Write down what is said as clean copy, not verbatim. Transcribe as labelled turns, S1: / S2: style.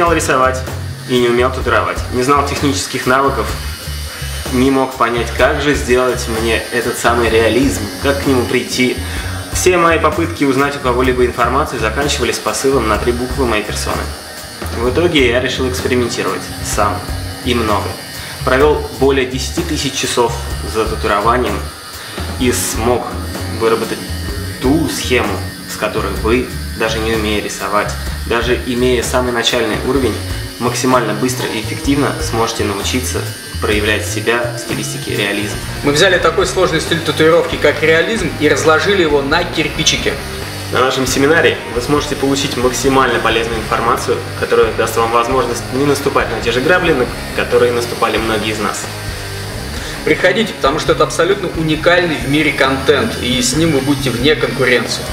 S1: умел рисовать и не умел татуировать. Не знал технических навыков, не мог понять, как же сделать мне этот самый реализм, как к нему прийти. Все мои попытки узнать у кого-либо информацию заканчивались посылом на 3 буквы моей персоны. В итоге я решил экспериментировать сам и много. Провел более 10 тысяч часов за татуированием и смог выработать ту схему, с которой вы, даже не умея рисовать, даже имея самый начальный уровень, максимально быстро и эффективно сможете научиться проявлять себя в стилистике реализм.
S2: Мы взяли такой сложный стиль татуировки, как реализм, и разложили его на кирпичики.
S1: На нашем семинаре вы сможете получить максимально полезную информацию, которая даст вам возможность не наступать на те же грабли, на которые наступали многие из нас.
S2: Приходите, потому что это абсолютно уникальный в мире контент, и с ним вы будете вне конкуренции.